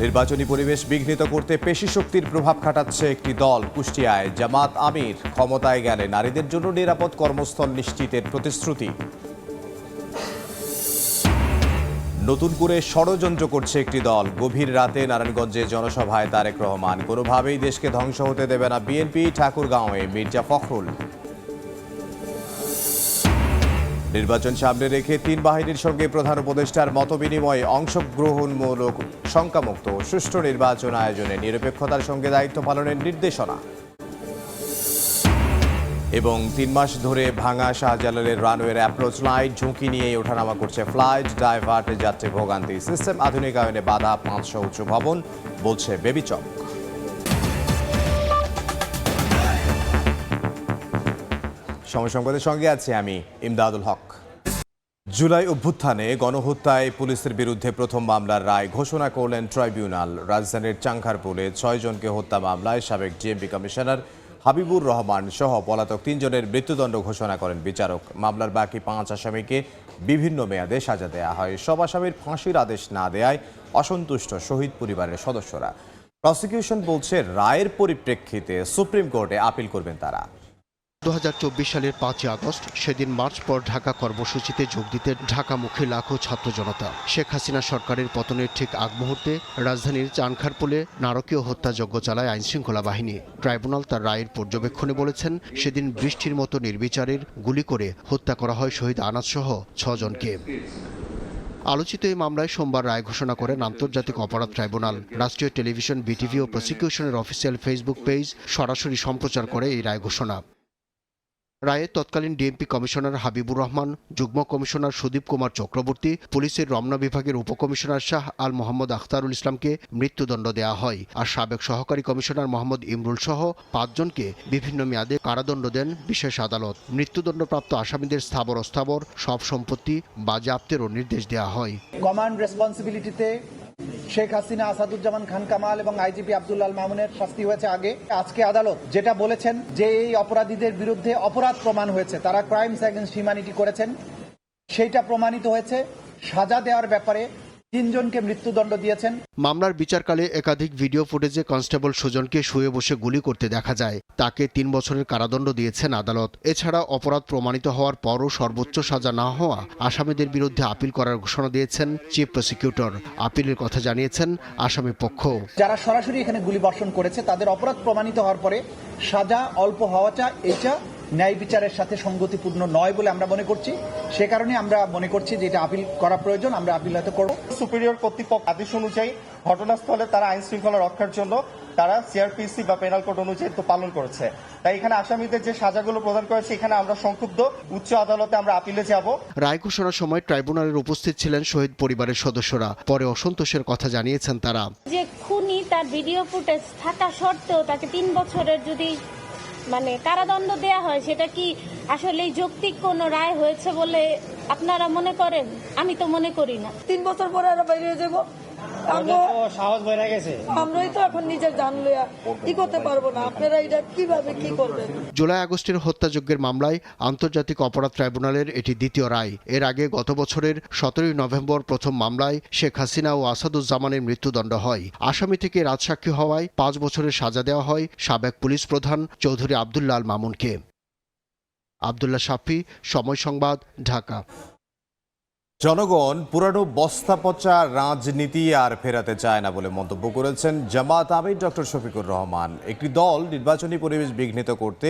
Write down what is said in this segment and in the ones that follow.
নির্বাচনী পরিবেশ বিঘ্নিত করতে পেশি শক্তির প্রভাব খাটাচ্ছে একটি দল। কুষ্টিয়ায় জামাত আমির ক্ষমতায় গেলে নারীদের জন্য নিরাপদ কর্মস্থল নিশ্চিতের প্রতিশ্রুতি। নতুন করে ষড়যন্ত্র করছে একটি দল। গভীর রাতে নারায়ণগঞ্জে জনসভায় তারেক রহমান। কোনোভাবেই দেশকে ধ্বংস হতে দেবে না বিএনপি। ঠাকুরগাঁওয়ে মির্জা ফখরুল। নির্বাচন সামনে রেখে তিন বাহিনীর সঙ্গে প্রধান উপদেষ্টার মতবিনিময়ে অংশগ্রহণমূলক শঙ্কামুক্ত সুষ্ঠু নির্বাচন আয়োজনে নিরপেক্ষতার সঙ্গে দায়িত্ব পালনের নির্দেশনা। এবং ৩ মাস ধরে ভাঙা শাহজালালের রানওয়ের অ্যাপ্রোচ লাইট ঝুঁকি নিয়ে ওঠানামা করছে ফ্লাইট। ডাইভার্টে যাচ্ছে ভোগান্তি। সিস্টেম আধুনিকায়নে বাধা ৫০০ উঁচু ভবন, বলছে বেবিচক। সময় সংবাদের সঙ্গে আছি আমি ইমদাদুল হক। জুলাই অভ্যুত্থানে গণহত্যায় পুলিশের বিরুদ্ধে প্রথম মামলার রায় ঘোষণা করলেন ট্রাইব্যুনাল। রাজধানীর চাংখারপুলে ৬ জনকে হত্যা মামলায় সাবেক ডিএমপি কমিশনার হাবিবুর রহমান সহ পলাতক ৩ জনের মৃত্যুদণ্ড ঘোষণা করেন বিচারক। মামলার বাকি ৫ আসামিকে বিভিন্ন মেয়াদে সাজা দেয়া হয়। সব আসামির ফাঁসির আদেশ না দেয়ায় অসন্তুষ্ট শহীদ পরিবারের সদস্যরা। প্রসিকিউশন বলছে রায়ের পরিপ্রেক্ষিতে সুপ্রিম কোর্টে আপিল করবেন তারা। ২০২৪ সালের ৫ই আগস্ট সেদিন মার্চ পর ঢাকা কর্মসূচিতে যোগ দিতে ঢাকামুখী লাখো ছাত্র জনতা। শেখ হাসিনা সরকারের পতনের ঠিক আগ মুহূর্তে রাজধানীর চানখারপুলে নারকীয় হত্যাযজ্ঞ চালায় আইনশৃঙ্খলা বাহিনী। ট্রাইব্যুনাল তার রায়ের পর্যবেক্ষণে বলেছেন, সেদিন বৃষ্টির মতো নির্বিচারের গুলি করে হত্যা করা হয় শহীদ আনাস সহ ৬ জনকে। আলোচিত এই মামলায় সোমবার রায় ঘোষণা করেন আন্তর্জাতিক অপরাধ ট্রাইব্যুনাল। রাষ্ট্রীয় টেলিভিশন বিটিভি ও প্রসিকিউশনের অফিসিয়াল ফেসবুক পেজ সরাসরি সম্প্রচার করে এই রায় ঘোষণা। রায়ে তৎকালীন ডিএমপি কমিশনার হাবিবুর রহমান, যুগ্ম কমিশনার সুদীপ কুমার চক্রবর্তী, পুলিশের রমনা বিভাগের উপকমিশনার শাহ আল মোহাম্মদ আখতারুল ইসলামকে মৃত্যুদণ্ড দেওয়া হয়। আর সাবেক সহকারী কমিশনার মোহাম্মদ ইমরুল সহ ৫ জনকে বিভিন্ন মেয়াদে কারাদণ্ড দেন বিশেষ আদালত। মৃত্যুদণ্ডপ্রাপ্ত আসামিদের স্থাবর অস্থাবর সব সম্পত্তি বাজেয়াপ্তেরও নির্দেশ দেওয়া হয়। কমান্ড রেসপন্সিবিলিটিতে শেখ হাসিনা, আসাদুজ্জামান খান কামাল এবং আইজিপি আব্দুল আল মামুনের শাস্তি হয়েছে আগে। আজকে আদালত যেটা বলেছেন যে এই অপরাধীদের বিরুদ্ধে অপরাধ প্রমাণ হয়েছে, তারা ক্রাইমস এগেইনস্ট হিউম্যানিটি করেছেন, সেইটা প্রমাণিত হয়েছে। সাজা দেওয়ার ব্যাপারে ৩ জনকে মৃত্যুদণ্ড দিয়েছেন। মামলার বিচারকালে একাধিক ভিডিও ফুটেজে কনস্টেবল সুজনকে শুয়ে বসে গুলি করতে দেখা যায়। তাকে ৩ বছরের কারাদণ্ড দিয়েছেন আদালত। এছাড়া অপরাধ প্রমাণিত হওয়ার পরও সর্বোচ্চ সাজা না হওয়া আসামিদের বিরুদ্ধে আপিল করার ঘোষণা দিয়েছেন চিফ প্রসিকিউটর। আপিলের কথা জানিয়েছেন আসামি পক্ষ। যারা সরাসরি এখানে গুলি বর্ষণ করেছে তাদের অপরাধ প্রমাণিত হওয়ার পরে সাজা অল্প হওয়াটা এটা ন্যায় বিচারের সাথে সঙ্গতিপূর্ণ নয় বলে আমরা মনে করছি। সে কারণে আমরা মনে করছি যে এটা আপিল করা প্রয়োজন। আমরা আপিল হয়তো করব। সুপিরিয়র কর্তৃপক্ষ আদেশ অনুযায়ী ঘটনাস্থলে তারা আইন শৃঙ্খলা রক্ষার জন্য তারা সিআরপিসি বা পেনাল কোড অনুযায়ী তো পালন করেছে। তাই এখানে আসামিদের যে সাজাগুলো প্রদান করেছে, এখানে আমরা সংক্ষুব্ধ। উচ্চ আদালতে আমরা আপিলে যাব। রায় ঘোষণার সময় ট্রাইব্যুনালের উপস্থিত ছিলেন শহীদ পরিবারের সদস্যরা। পরে অসন্তোষের কথা জানিয়েছেন তারা। যে খুনি তার ভিডিও ফুটেজ থাকা সত্ত্বেও তাকে ৩ বছরের যদি কারাদণ্ড দেয়া হয়, সেটা কি আসলে যৌক্তিক কোনো রায় হয়েছে বলে আপনারা মনে করেন? আমি তো মনে করি না। ৩ বছর পরে আরো বাইরে যাব, আমরাই তো এখন নিজের জান লইয়া কি করতে পারবো না। আপনারা এটা কিভাবে কি করবেন? জুলাই আগস্টের হত্যাযজ্ঞের মামলায় আন্তর্জাতিক অপরাধ ট্রাইব্যুনালের এটি দ্বিতীয় রায়। এর আগে গত বছরের ১৭ নভেম্বর প্রথম মামলায় শেখ হাসিনা ও আসাদুজ্জামানের মৃত্যুদণ্ড হয়। আসামি থেকে রাজসাক্ষী হওয়ায় ৫ বছরের সাজা দেওয়া হয় সাবেক পুলিশ প্রধান চৌধুরী আব্দুল্লাহ আল মামুনকে। আব্দুল্লাহ শাফি, সময় সংবাদ, ঢাকা। জনগণ পুরানো বস্তা পচা রাজনীতি আর ফেরাতে চায় না বলে মন্তব্য করেছেন জামাত আমির ডক্টর শফিকুর রহমান। একটি দল নির্বাচনী পরিবেশ বিঘ্নিত করতে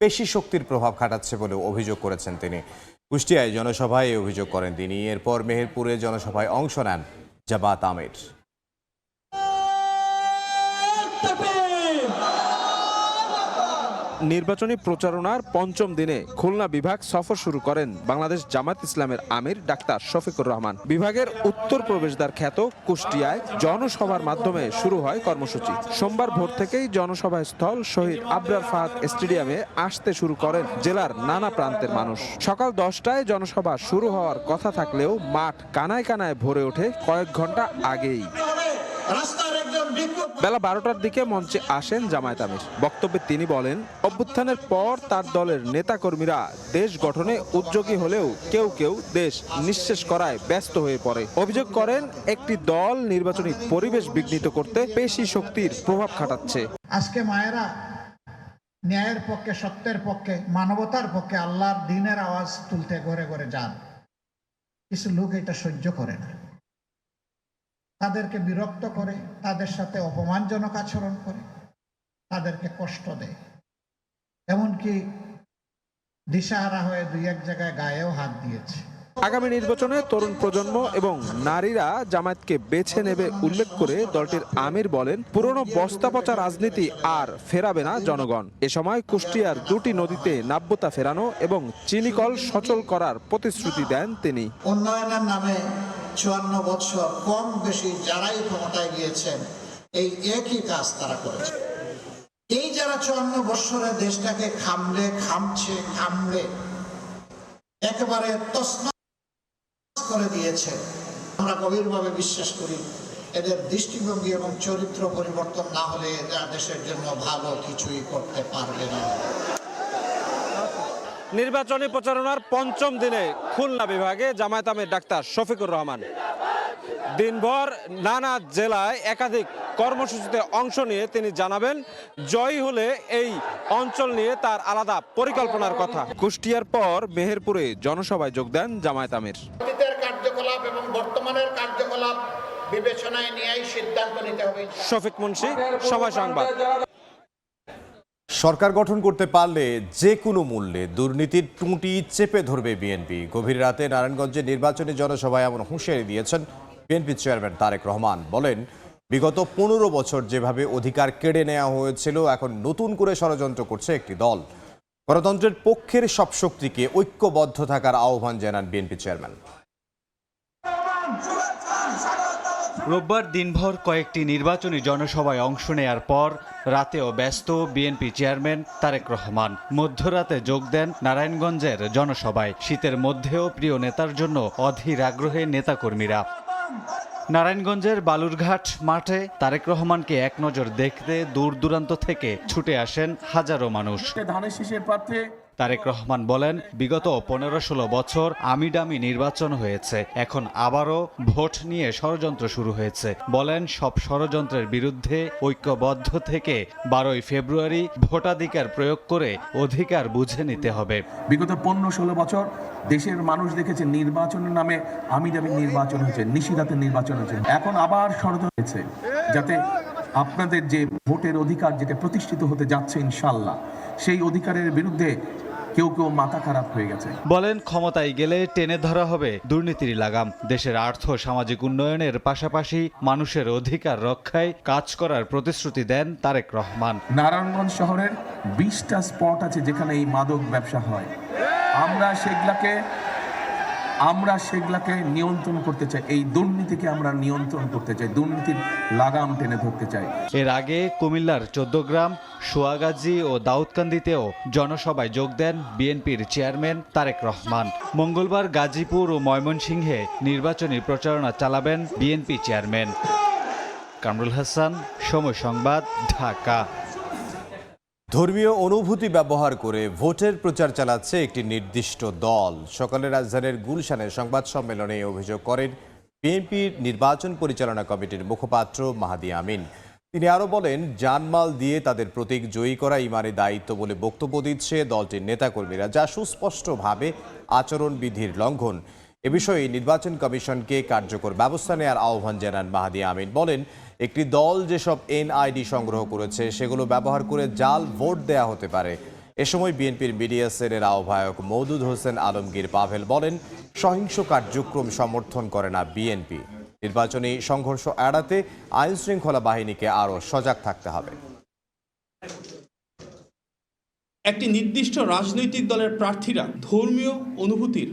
পেশি শক্তির প্রভাব খাটাচ্ছে বলে অভিযোগ করেছেন তিনি। কুষ্টিয়ায় জনসভায় এই অভিযোগ করেন তিনি। এরপর মেহেরপুরে জনসভায় অংশ নেন জামাত আমির। নির্বাচনী প্রচারণার পঞ্চম দিনে খুলনা বিভাগ সফর শুরু করেন বাংলাদেশ জামাত ইসলামের আমির ডাক্তার শফিকুর রহমান। বিভাগের উত্তর প্রবেশদ্বার খ্যাত কুষ্টিয়ায় জনসভার মাধ্যমে শুরু হয় কর্মসূচি। সোমবার ভোর থেকেই জনসভা স্থল শহীদ আবরার ফাহাদ স্টেডিয়ামে আসতে শুরু করেন জেলার নানা প্রান্তের মানুষ। সকাল 10টায় জনসভা শুরু হওয়ার কথা থাকলেও মাঠ কানায় কানায় ভরে ওঠে কয়েক ঘন্টা আগেই। বেলা 12টার দিকে মঞ্চে আসেন জামায়াত আমির। বক্তব্যে তিনি বলেন, অভ্যুত্থানের পর তার দলের নেতাকর্মীরা দেশ গঠনে উদ্যোগী হলেও কেউ কেউ দেশ নিঃশেষ করায় ব্যস্ত হয়ে পড়ে। অভিযোগ করেন, একটি দল নির্বাচনী পরিবেশ বিঘ্নিত করতে পেশি শক্তির প্রভাব খাটাচ্ছে। আজকে মায়েরা ন্যায়ের পক্ষে, সত্যের পক্ষে, মানবতার পক্ষে আল্লাহর দ্বীনের আওয়াজ তুলতে ঘরে ঘরে যান। কিছু লোক এটা সহ্য করে না, তাদেরকে বিরক্ত করে, তাদের সাথে অপমানজনক আচরণ করে, তাদেরকে কষ্ট দেয়, এমনকি দিশাহারা হয়ে দুই এক জায়গায় গায়েও হাত দিয়েছে। আগামী নির্বাচনে তরুণ প্রজন্ম এবং নারীরা জামায়াতকে বেছে নেবে উল্লেখ করে দলটির আমির বলেন, পুরনো বস্তাপচা রাজনীতি আর ফেরাবে না জনগণ। এ সময় কুষ্টিয়ার দুটি নদীতে নাব্যতা ফেরানো এবং চিনিকল সচল করার প্রতিশ্রুতি দেন তিনি। উন্নয়নের নামে 54 বছর কম বেশি যারাই ক্ষমতায় গিয়েছেন এই একই কাজ তারা করেছে। এই যারা 54 বছরে দেশটাকে খামড়ে একেবারে তছনছ করে দিয়েছে, আমরা গভীরভাবে বিশ্বাস করি এদের দৃষ্টিভঙ্গি এবং চরিত্র পরিবর্তন না হলে এরা দেশের জন্য ভালো কিছুই করতে পারবে না। নির্বাচনী প্রচারণার পঞ্চম দিনে খুলনা বিভাগে জামায়াত আমির ডাক্তার শফিকুর রহমান দিনভর নানা জেলায় একাধিক কর্মসূচিতে অংশ নিয়ে তিনি জানাবেন, জয়ী হলে এই অঞ্চল নিয়ে তার আলাদা পরিকল্পনার কথা। কুষ্টিয়ার পর মেহেরপুরে জনসভায় যোগ দেন জামায়াত আমির। অতীতের কার্যকলাপ এবং বর্তমানের কার্যকলাপ বিবেচনায় নিয়েই সিদ্ধান্ত নিতে হবে। শফিক মুন্সি, সময় সংবাদ। সরকার গঠন করতে পারলে যে কোনো মূল্যে দুর্নীতির টুঁটি চেপে ধরবে বিএনপি। গভীর রাতে নারায়ণগঞ্জে নির্বাচনী জনসভায় এমন হুঁশিয়ারি দিয়েছেন বিএনপি চেয়ারম্যান তারেক রহমান। বলেন, বিগত 15 বছর যেভাবে অধিকার কেড়ে নেওয়া হয়েছিল, এখন নতুন করে ষড়যন্ত্র করছে একটি দল। গণতন্ত্রের পক্ষের সব শক্তিকে ঐক্যবদ্ধ থাকার আহ্বান জানান বিএনপি চেয়ারম্যান। রোববার দিনভর কয়েকটি নির্বাচনী জনসভায় অংশ নেয়ার পর রাতেও ব্যস্ত বিএনপি চেয়ারম্যান তারেক রহমান। মধ্যরাতে যোগ দেন নারায়ণগঞ্জের জনসভায়। শীতের মধ্যেও প্রিয় নেতার জন্য অধীর আগ্রহে নেতাকর্মীরা। নারায়ণগঞ্জের বালুরঘাট মাঠে তারেক রহমানকে এক নজর দেখতে দূর দূরান্ত থেকে ছুটে আসেন হাজারো মানুষ। তারেক রহমান বলেন, বিগত 15-16 বছর আমিডামি নির্বাচন হয়েছে, এখন আবারও ভোট নিয়ে ষড়যন্ত্র শুরু হয়েছে। বলেন, সব ষড়যন্ত্রের বিরুদ্ধে ঐক্যবদ্ধ থেকে 12ই ফেব্রুয়ারি ভোটাধিকার প্রয়োগ করে অধিকার বুঝে নিতে হবে। বিগত 15-16 বছর দেশের মানুষ দেখেছে নির্বাচনের নামে আমিডামি নির্বাচন হয়েছে, নিশিরাতের নির্বাচন হয়েছে। এখন আবার ষড়যন্ত্র হয়েছে যাতে আপনাদের যে ভোটের অধিকার যেটা প্রতিষ্ঠিত হতে যাচ্ছে ইনশাল্লাহ, সেই অধিকারের বিরুদ্ধে কেউ কেউ মাথা খারাপ হয়ে গেছে। বলেন, ক্ষমতায় গেলে টেনে ধরা হবে দুর্নীতির লাগাম। দেশের আর্থ সামাজিক উন্নয়নের পাশাপাশি মানুষের অধিকার রক্ষায় কাজ করার প্রতিশ্রুতি দেন তারেক রহমান। নারায়ণগঞ্জ শহরের 20টা স্পট আছে যেখানে এই মাদক ব্যবসা হয়। আমরা সেগুলাকে নিয়ন্ত্রণ করতে চাই, এই দুর্নীতিকে আমরা নিয়ন্ত্রণ করতে চাই, দুর্নীতির লাগাম টেনে ধরতে চাই। এর আগে কুমিল্লার 14 গ্রাম, সোয়াগাজী ও দাউদকান্দিতেও জনসভায় যোগ দেন বিএনপির চেয়ারম্যান তারেক রহমান। মঙ্গলবার গাজীপুর ও ময়মনসিংহে নির্বাচনী প্রচারণা চালাবেন বিএনপি চেয়ারম্যান। কামরুল হাসান, সময় সংবাদ, ঢাকা। ধর্মীয় অনুভূতি ব্যবহার করে ভোটের প্রচার চালাচ্ছে একটি নির্দিষ্ট দল। সকালে রাজধানীর গুলশানে সংবাদ সম্মেলনে অভিযোগ করেন বিএনপির নির্বাচন পরিচালনা কমিটির মুখপাত্র মাহাদি আমিন। তিনি আরও বলেন, জানমাল দিয়ে তাদের প্রতীক জয়ী করা ইমানি দায়িত্ব বলে বক্তব্য দিচ্ছে দলটির নেতাকর্মীরা, যা সুস্পষ্টভাবে আচরণবিধির লঙ্ঘন। এ বিষয়ে নির্বাচন কমিশনকে কার্যকর ব্যবস্থা নেওয়ার আহ্বান জানান মাহাদি আমিন। বলেন, একটি দল যেসব এনআইডি সংগ্রহ করেছে সেগুলো ব্যবহার করে জাল ভোট দেয়া হতে পারে। এ সময় বিএনপির মিডিয়া সেলের আহ্বায়ক মওদুদ হোসেন আলমগীর পাভেল বলেন, সহিংস কার্যক্রম সমর্থন করে না বিএনপি। নির্বাচনী সংঘর্ষ এড়াতে আইন শৃঙ্খলা বাহিনীকে আরও সজাগ থাকতে হবে। একটি নির্দিষ্ট রাজনৈতিক দলের প্রার্থীরা ধর্মীয় অনুভূতির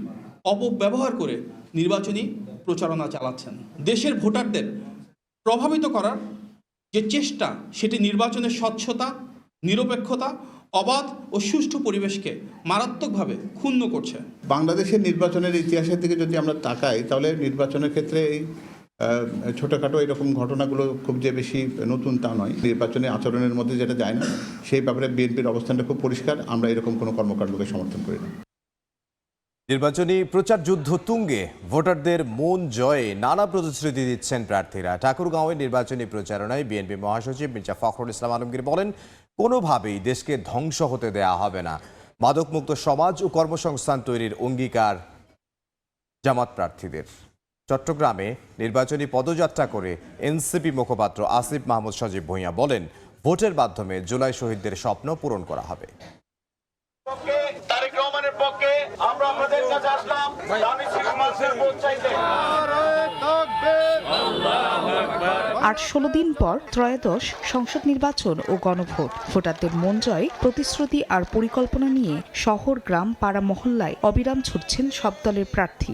অপব্যবহার করে নির্বাচনী প্রচারণা চালাচ্ছেন। দেশের ভোটারদের প্রভাবিত করার যে চেষ্টা, সেটি নির্বাচনের স্বচ্ছতা, নিরপেক্ষতা, অবাধ ও সুষ্ঠু পরিবেশকে মারাত্মকভাবে ক্ষুণ্ণ করছে। বাংলাদেশের নির্বাচনের ইতিহাসের দিকে যদি আমরা তাকাই, তাহলে নির্বাচনের ক্ষেত্রে এই ছোটোখাটো এরকম ঘটনাগুলো খুব যে বেশি নতুন তা নয়। নির্বাচনী আচরণের মধ্যে যেটা যায় না, সেই ব্যাপারে বিএনপির অবস্থানটা খুব পরিষ্কার। আমরা এরকম কোনো কর্মকাণ্ডকে সমর্থন করি না। নির্বাচনী প্রচার যুদ্ধ তুঙ্গে, ভোটারদের মন জয়ে নানা প্রতিশ্রুতি দিচ্ছেন প্রার্থীরা। ঠাকুরগাঁওয়ে নির্বাচনী প্রচারণায় বিএনপি মহাসচিব মির্জা ফখরুল ইসলাম আলমগীর বলেন, কোনোভাবেই দেশকে ধ্বংস হতে দেয়া হবে না। মাদকমুক্ত সমাজ ও কর্মসংস্থান তৈরির অঙ্গীকার জামাত প্রার্থীদের। চট্টগ্রামে নির্বাচনী পদযাত্রা করে এনসিপি মুখপাত্র আসিফ মাহমুদ সজীব ভূঁইয়া বলেন, ভোটের মাধ্যমে জুলাই শহীদদের স্বপ্ন পূরণ করা হবে। ৮-১৬ দিন পর ত্রয়োদশ সংসদ নির্বাচন ও গণভোট। ভোটারদের মন জয়, প্রতিশ্রুতি আর পরিকল্পনা নিয়ে শহর, গ্রাম, পাড়া, মহল্লায় অবিরাম ছুটছেন সব দলের প্রার্থী।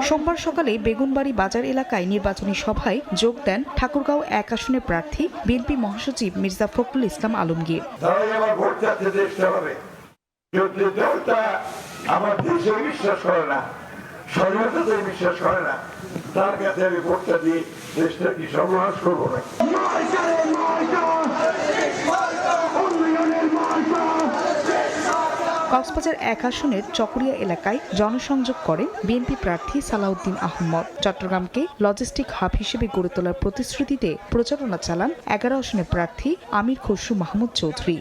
সোমবার সকালে বেগুনবাড়ি বাজার এলাকায় নির্বাচনী সভায় যোগ দেন ঠাকুরগাঁও ১ আসনের প্রার্থী বিএনপি মহাসচিব মির্জা ফখরুল ইসলাম আলমগীর। আমার দেশে বিশ্বাস করে না, স্বাধীনতাতে বিশ্বাস করে না, তার কাছে আমি ভোটটা দিয়ে দেশটা কি সর্বনাশ করবো না। কক্সবাজার ১ আসনের চকরিয়া এলাকায় জনসংযোগ করেন বিএনপি প্রার্থী সালাউদ্দিন আহমদ। চট্টগ্রামকে লজিস্টিক হাব হিসেবে গড়ে তোলার প্রতিশ্রুতিতে প্রচারণা চালান ১১ আসনের প্রার্থী আমির খসরু মাহমুদ চৌধুরী।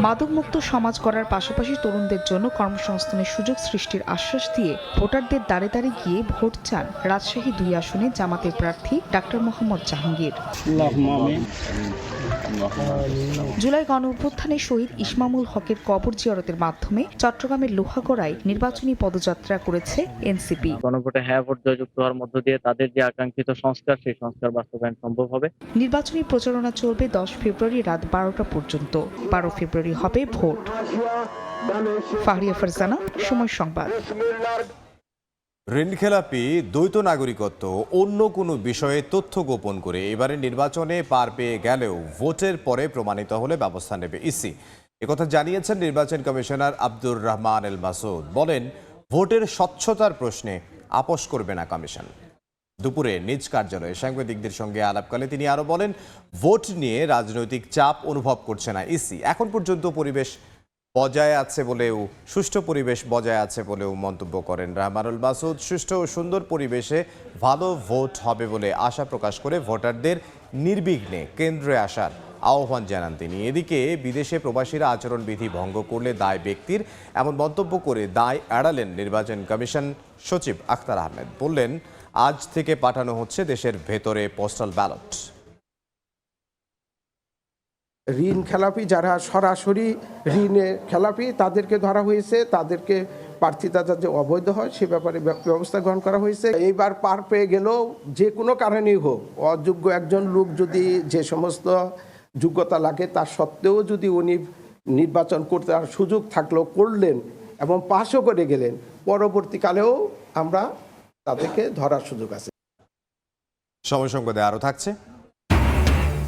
মাদকমুক্ত সমাজ গড়ার পাশাপাশি তরুণদের জন্য কর্মসংস্থানের সুযোগ সৃষ্টির আশ্বাস দিয়ে ভোটারদের দাঁড়ে দাঁড়িয়ে গিয়ে ভোট চান রাজশাহী ২ আসনে জামাতের প্রার্থী ডাক্তার মোহাম্মদ জাহাঙ্গীর। জুলাই গণঅভ্যুত্থানে শহীদ ইসমামুল হকের কবর জিয়ারতের মাধ্যমে চট্টগ্রামের লোহাগড়ায় নির্বাচনী পদযাত্রা করেছে এনসিপি। গণভোটে হ্যাঁ ভোট জয়যুক্ত হওয়ার মধ্য দিয়ে তাদের যে আকাঙ্ক্ষিত সংস্কার, সেই সংস্কার বাস্তবায়ন সম্ভব হবে। নির্বাচনী প্রচারণা চলবে ১০ ফেব্রুয়ারি রাত ১২টা পর্যন্ত। ১২ ফেব্রুয়ারি হবে ভোট। ফাহরিয়া ফারজানা, সময় সংবাদ। ঋণখেলাপি, দ্বৈত নাগরিকত্ব, অন্য কোনো বিষয়ে তথ্য গোপন করে এবারে নির্বাচনে পার পেয়ে গেলেও ভোটের পরে প্রমাণিত হলে ব্যবস্থা নেবে ইসি। একথা জানিয়েছেন নির্বাচন কমিশনার আব্দুর রহমান এল মাসুদ। বলেন, ভোটের স্বচ্ছতার প্রশ্নে আপোষ করবে না কমিশন। দুপুরে নিজ কার্যালয়ে সাংবাদিকদের সঙ্গে আলাপকালে তিনি আরও বলেন, ভোট নিয়ে রাজনৈতিক চাপ অনুভব করছে না ইসি। এখন পর্যন্ত সুষ্ঠু পরিবেশ বজায় আছে বলেও মন্তব্য করেন রহমানুল মাসুদ। সুষ্ঠু ও সুন্দর পরিবেশে ভালো ভোট হবে বলে আশা প্রকাশ করে ভোটারদের নির্বিঘ্নে কেন্দ্রে আসার আহ্বান জানান তিনি। এদিকে বিদেশে প্রবাসীরা আচরণবিধি ভঙ্গ করলে দায় ব্যক্তির, এমন মন্তব্য করে দায় এড়ালেন নির্বাচন কমিশন সচিব আখতার আহমেদ। বললেন, আজ থেকে পাঠানো হচ্ছে দেশের ভেতরে পোস্টাল ব্যালট। ঋণ খেলাপি যারা সরাসরি ঋণে খেলাপি তাদেরকে ধরা হয়েছে, তাদেরকে প্রার্থিতা যাতে অবৈধ হয় সে ব্যাপারে ব্যবস্থা গ্রহণ করা হয়েছে। এইবার পার পেয়ে গেলেও যে কোনো কারণেই হোক, অযোগ্য একজন লোক যদি যে সমস্ত যোগ্যতা লাগে তার সত্ত্বেও যদি উনি নির্বাচন করতে আর সুযোগ থাকলেও করলেন এবং পাশও করে গেলেন, পরবর্তীকালেও আমরা তাদেরকে ধরার সুযোগ আছে। সময় সংবাদে আরও থাকছে,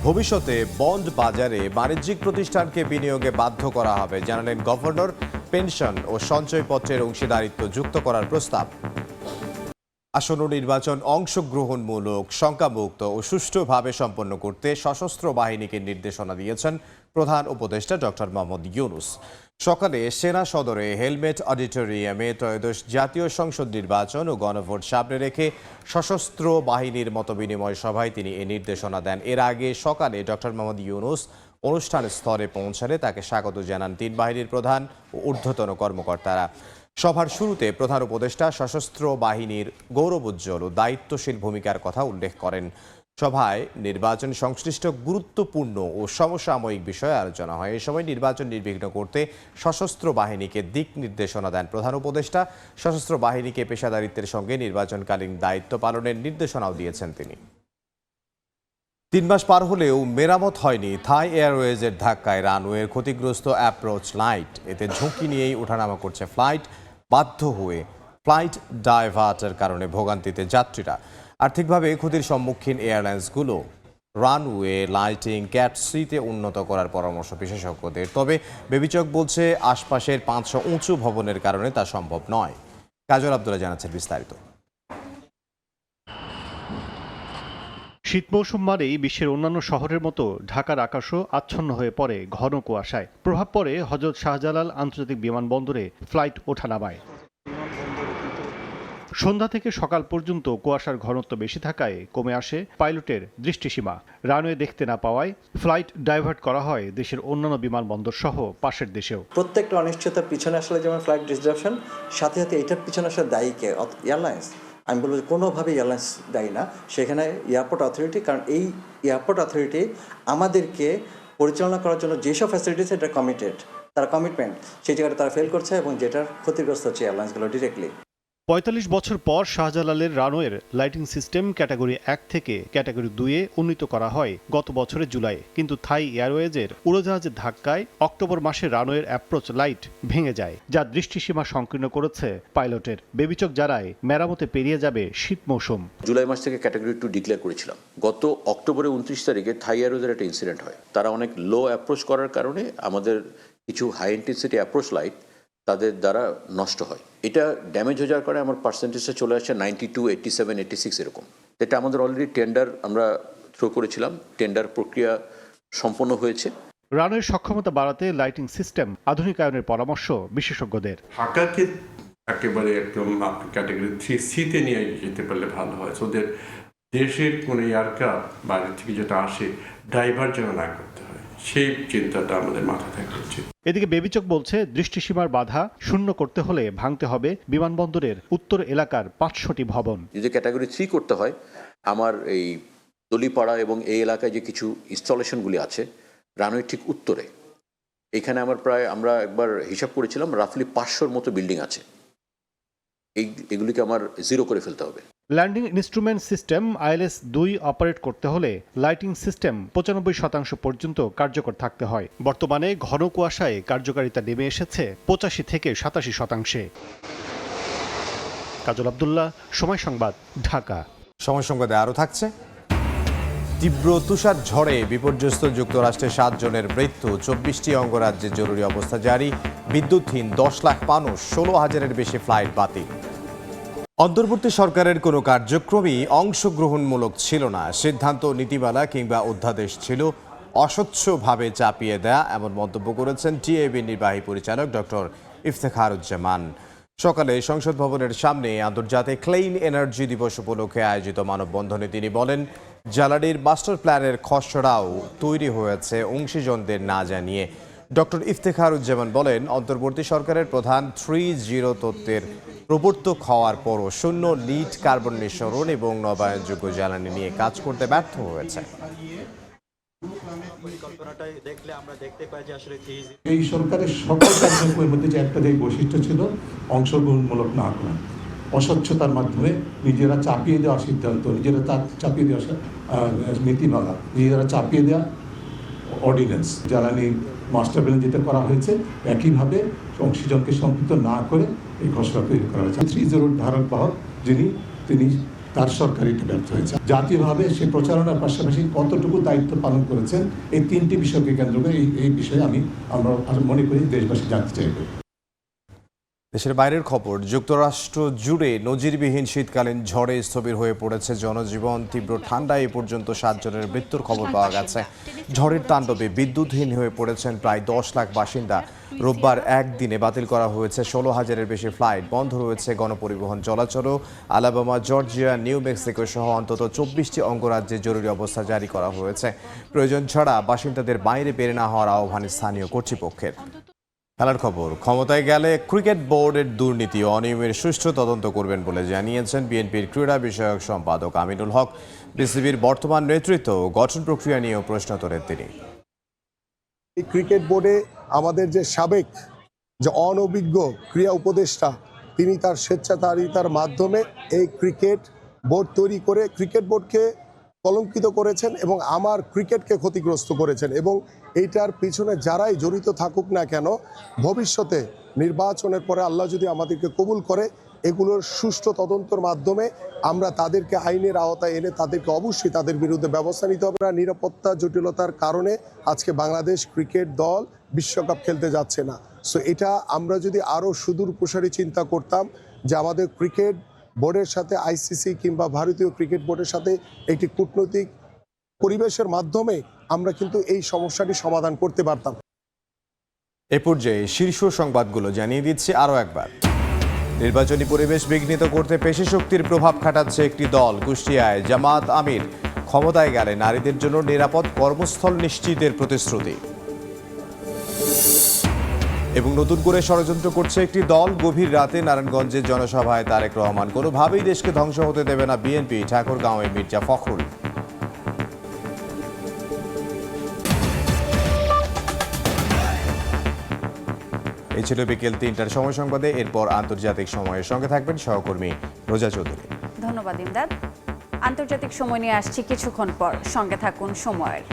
ভবিষ্যতে বন্ড বাজারে বাণিজ্যিক প্রতিষ্ঠানকে বিনিয়োগে বাধ্য করা হবে জানালেন গভর্নর। পেনশন ও সঞ্চয়পত্রের অংশীদারিত্ব যুক্ত করার প্রস্তাব। আসন্ন নির্বাচন অংশগ্রহণমূলক, শঙ্কামুক্ত ও সুষ্ঠুভাবে সম্পন্ন করতে সশস্ত্র বাহিনীকে নির্দেশনা দিয়েছেন প্রধান উপদেষ্টা ডক্টর মোহাম্মদ ইউনূস। সকালে সেনা সদরে হেলমেট অডিটোরিয়ামে ত্রয়োদশ জাতীয় সংসদ নির্বাচন ও গণভোট সামনে রেখে সশস্ত্র বাহিনীর মতবিনিময় সভায় তিনি এ নির্দেশনা দেন। এর আগে সকালে ডক্টর মোহাম্মদ ইউনূস অনুষ্ঠান স্থলে পৌঁছালে তাকে স্বাগত জানান ৩ বাহিনীর প্রধান ও ঊর্ধ্বতন কর্মকর্তারা। সভার শুরুতে প্রধান উপদেষ্টা সশস্ত্র বাহিনীর গৌরবোজ্জ্বল ও দায়িত্বশীল ভূমিকার কথা উল্লেখ করেন। সভায় নির্বাচন সংশ্লিষ্ট গুরুত্বপূর্ণ ও সমসাময়িক বিষয়ে আলোচনা হয়। এ সময় নির্বাচন নির্বিঘ্ন করতে সশস্ত্র বাহিনীকে দিক নির্দেশনা দেন প্রধান উপদেষ্টা। সশস্ত্র বাহিনীকে পেশাদারিত্বের সঙ্গে নির্বাচনকালীন দায়িত্ব পালনের নির্দেশনাও দিয়েছেন তিনি। ৩ মাস পার হলেও মেরামত হয়নি থাই এয়ারওয়েজের ধাক্কায় রানওয়ের ক্ষতিগ্রস্ত অ্যাপ্রোচ লাইট। এতে ঝুঁকি নিয়েই ওঠানামা করছে ফ্লাইট। বাধ্য হয়ে ফ্লাইট ডাইভার্টের কারণে ভোগান্তিতে যাত্রীরা। আর্থিকভাবে ক্ষতির সম্মুখীন এয়ারলাইন্সগুলো। রানওয়ে লাইটিং ক্যাট সিতে উন্নত করার পরামর্শ বিশেষজ্ঞদের। তবে বেবিচক বলছে আশপাশের 500 উঁচু ভবনের কারণে তা সম্ভব নয়। কাজল আব্দুল্লাহ জানাচ্ছেন বিস্তারিত। শীত মৌসুম মানেই বিশ্বের অন্যান্য শহরের মতো ঢাকার আকাশও আচ্ছন্ন হয়ে পড়ে ঘন কুয়াশায়। প্রভাব পড়ে হযরত শাহজালাল আন্তর্জাতিক বিমানবন্দরে ফ্লাইট ওঠানামায়। সন্ধ্যা থেকে সকাল পর্যন্ত কুয়াশার ঘনত্ব বেশি থাকায় কমে আসে পাইলটের দৃষ্টিসীমা। রানওয়ে দেখতে না পাওয়ায় ফ্লাইট ডাইভার্ট করা হয় দেশের অন্যান্য বিমানবন্দর সহ পাশের দেশেও। প্রত্যেকটা অনিশ্চয়তার পিছনে আসলে যেমন ফ্লাইট ডিসরাপশন, সাথে সাথে এটার পিছনে আসলে দায়ী কে? এয়ারলাইন্স। আমি বলবো যে কোনোভাবে এয়ারলাইন্স দায়ী না, সেখানে এয়ারপোর্ট অথরিটি। কারণ এই এয়ারপোর্ট অথরিটি আমাদেরকে পরিচালনা করার জন্য যেসব ফ্যাসিলিটিস এটা তারা কমিটমেন্ট, সেই জায়গাটা তারা ফেল করছে এবং যেটার ক্ষতিগ্রস্ত হচ্ছে এয়ারলাইন্সগুলো ডিরেক্টলি। ৪৫ বছর পর শাহজালালের রানওয়ের লাইটিং সিস্টেম ক্যাটাগরি 1 থেকে ক্যাটাগরি 2-এ উন্নীত করা হয় গত বছরের জুলাই। কিন্তু থাই এয়ারওয়েজের উড়োজাহাজের ধাক্কায় অক্টোবর মাসে রানওয়ের অ্যাপ্রোচ লাইট ভেঙে যায়, যা দৃষ্টিসীমা সংকীর্ণ করেছে পাইলটের। বেবিচক জানায় মেরামতে পেরিয়ে যাবে শীত মৌসুম। জুলাই মাস থেকে ক্যাটাগরি 2 ডিক্লেয়ার করেছিলাম। গত অক্টোবরে 29 তারিখে থাই এয়ারওয়েজের একটা ইনসিডেন্ট হয়। তারা অনেক লো অ্যাপ্রোচ করার কারণে আমাদের কিছু হাই ইন্টেন্সিটি অ্যাপ্রোচ লাইট তাদের দ্বারা নষ্ট হয়। এটা ড্যামেজ হয়ে যাওয়ার কারণে আমার পার্সেন্টেজটা চলে আসছে 92, 87, 86 এরকম। এটা আমাদের অলরেডি টেন্ডার আমরা থ্রো করেছিলাম, টেন্ডার প্রক্রিয়া সম্পন্ন হয়েছে। রানওয়ের সক্ষমতা বাড়াতে লাইটিং সিস্টেম আধুনিকায়নের পরামর্শ বিশেষজ্ঞদের। ঢাকাকে একেবারে একদম ক্যাটাগরি 3C-তে নিয়ে যেতে পারলে ভালো হয়। ওদের দেশের কোনো এয়ারক্রাফট বাইরে থেকে যেটা আসে ড্রাইভার যেন না করতে হয়, সেই চিন্তাটা আমাদের মাথায় থাকা উচিত। এদিকে বেবিচক বলছে দৃষ্টিসীমার বাধা শূন্য করতে হলে ভাঙতে হবে বিমানবন্দরের উত্তর এলাকার 500টি ভবন। যদি ক্যাটাগরি 3 করতে হয়, আমার এই দলিপাড়া এবং এই এলাকায় যে কিছু ইনস্টলেশনগুলি আছে রানওয়ে ঠিক উত্তরে, এখানে আমরা একবার হিসাব করেছিলাম রাফলি 500-র মতো বিল্ডিং আছে। এগুলিকে আমার জিরো করে ফেলতে হবে। Landing instrument system ILS 2 operate করতে হলে লাইটিং সিস্টেম 95% পর্যন্ত কার্যকর থাকতে হয়। বর্তমানে ঘন কুয়াশায় কার্যকারিতা নেমে এসেছে 85 থেকে 87%। কাজল আব্দুল্লাহ, সময় সংবাদ, ঢাকা। সময় সংবাদে আরও থাকছে। তীব্র তুষার ঝড়ে বিপর্যস্ত যুক্তরাষ্ট্রের 7 জনের মৃত্যু, 24টি অঙ্গরাজ্যে জরুরি অবস্থা জারি, বিদ্যুৎহীন 10 লাখ মানুষ, 16,000-এর বেশি ফ্লাইট বাতিল। অন্তর্বর্তী সরকারের কোনো কার্যক্রমই অংশগ্রহণমূলক ছিল না, সিদ্ধান্ত নীতিমালা কিংবা অধ্যাদেশ ছিল অস্বচ্ছভাবে চাপিয়ে দেয়া, এমন মন্তব্য করেছেন টিএবি নির্বাহী পরিচালক ডক্টর ইফতেখারুজ্জামান। সকালে সংসদ ভবনের সামনে আন্তর্জাতিক ক্লিন এনার্জি দিবস উপলক্ষে আয়োজিত মানববন্ধনে তিনি বলেন, জ্বালানির মাস্টার প্ল্যানের খসড়াও তৈরি হয়েছে অংশীজনদের না জানিয়ে। ডক্টর ইফতেখারুজ্জামান বলেন, অন্তর্বর্তী সরকারের প্রধান 3.0 তত্ত্বের প্রবর্তক হওয়ার পরও শূন্য নিট কার্বন নিঃসরণ এবং নবায়নযোগ্য জ্বালানি নিয়ে কাজ করতে ব্যর্থ হয়েছে। এই সরকারের সকল কার্যক্রমের মধ্যে যে একটা বৈশিষ্ট্য ছিল অংশগ্রহণমূলক না করা, অস্বচ্ছতার মাধ্যমে নিজেরা চাপিয়ে দেওয়া সিদ্ধান্ত, নিজেরা চাপিয়ে দেওয়া নীতিমালা, নিজেরা চাপিয়ে দেওয়া অর্ডিন্যান্স, জ্বালানি মাস্টার প্ল্যান যেটা করা হয়েছে একইভাবে অংশীজনকে সম্পৃক্ত না করে এই খসড়া তৈরি করা হয়েছে। 3.0 ধারক বাহক তিনি তার সরকার এটা ব্যর্থ হয়েছে। জাতীয়ভাবে সে প্রচারণার পাশাপাশি কতটুকু দায়িত্ব পালন করেছেন, এই 3টি বিষয়কে কেন্দ্র করে এই বিষয়ে আমরা মনে করি দেশবাসী জানতে চাইবে। দেশের বাইরের খবর, যুক্তরাষ্ট্র জুড়ে নজিরবিহীন শীতকালীন ঝড়ে স্থবির হয়ে পড়েছে জনজীবন। তীব্র ঠান্ডায় এ পর্যন্ত 7 জনের মৃত্যুর খবর পাওয়া গেছে। ঝড়ের তাণ্ডবে বিদ্যুৎহীন হয়ে পড়েছেন প্রায় 10 লাখ বাসিন্দা। রোববার একদিনে বাতিল করা হয়েছে 16,000-এর বেশি ফ্লাইট, বন্ধ রয়েছে গণপরিবহন চলাচলও। আলাবামা, জর্জিয়া, নিউ মেক্সিকো সহ অন্তত 24টি অঙ্গরাজ্যে জরুরি অবস্থা জারি করা হয়েছে। প্রয়োজন ছাড়া বাসিন্দাদের বাইরে বের না হওয়ার আহ্বান স্থানীয় কর্তৃপক্ষের। খেলার খবর, ক্ষমতায় গেলে ক্রিকেট বোর্ডের দুর্নীতি ও অনিয়মের সুষ্ঠু তদন্ত করবেন বলে জানিয়েছেন বিএনপির ক্রীড়া বিষয়ক সম্পাদক আমিনুল হক। বিসিবির বর্তমান নেতৃত্ব গঠন প্রক্রিয়া নিয়েও প্রশ্ন তোলেন তিনি। এই ক্রিকেট বোর্ডে আমাদের যে সাবেক যে অনভিজ্ঞ ক্রীড়া উপদেষ্টা, তিনি তার স্বেচ্ছাচারিতার মাধ্যমে এই ক্রিকেট বোর্ড তৈরি করে ক্রিকেট বোর্ডকে কলঙ্কিত করেছেন এবং আমার ক্রিকেটকে ক্ষতিগ্রস্ত করেছেন। এবং এইটার পিছনে যারাই জড়িত থাকুক না কেন, ভবিষ্যতে নির্বাচনের পরে আল্লাহ যদি আমাদেরকে কবুল করে, এগুলোর সুষ্ঠু তদন্তের মাধ্যমে আমরা তাদেরকে আইনের আওতায় এনে তাদেরকে অবশ্যই তাদের বিরুদ্ধে ব্যবস্থা নিতে হবে। নিরাপত্তা জটিলতার কারণে আজকে বাংলাদেশ ক্রিকেট দল বিশ্বকাপ খেলতে যাচ্ছে না। সো এটা আমরা যদি আরও সুদূর প্রসারী চিন্তা করতাম যে আমাদের ক্রিকেট বোর্ডের সাথে আইসিসি কিংবা ভারতীয় ক্রিকেট বোর্ডের সাথে একটি কূটনৈতিক পরিবেশের মাধ্যমে আমরা কিন্তু এই সমস্যাটি সমাধান করতে পারতাম। এ পর্যায়ে শীর্ষ সংবাদগুলো জানিয়ে দিচ্ছে আরও একবার। নির্বাচনী পরিবেশ বিঘ্নিত করতে পেশি শক্তির প্রভাব খাটাচ্ছে একটি দল। কুষ্টিয়ায় জামাত আমির ক্ষমতায় গেলে নারীদের জন্য নিরাপদ কর্মস্থল নিশ্চিতের প্রতিশ্রুতি। এবং নতুন করে ষড়যন্ত্র করছে একটি দল। গভীর রাতে নারায়ণগঞ্জের জনসভায় তারেক রহমান কোনোভাবেই দেশকে ধ্বংস হতে দেবে না বিএনপি। ঠাকুরগাঁওয়ে মির্জা ফখরুল। এই ছিল বিকেল 3টার সময় সংবাদে। এরপর আন্তর্জাতিক সময়ের সঙ্গে থাকবেন সহকর্মী রোজা চৌধুরী। ধন্যবাদ ইমদাদ। আন্তর্জাতিক সময় নিয়ে আসছি কিছুক্ষণ পর, সঙ্গে থাকুন সময়ের।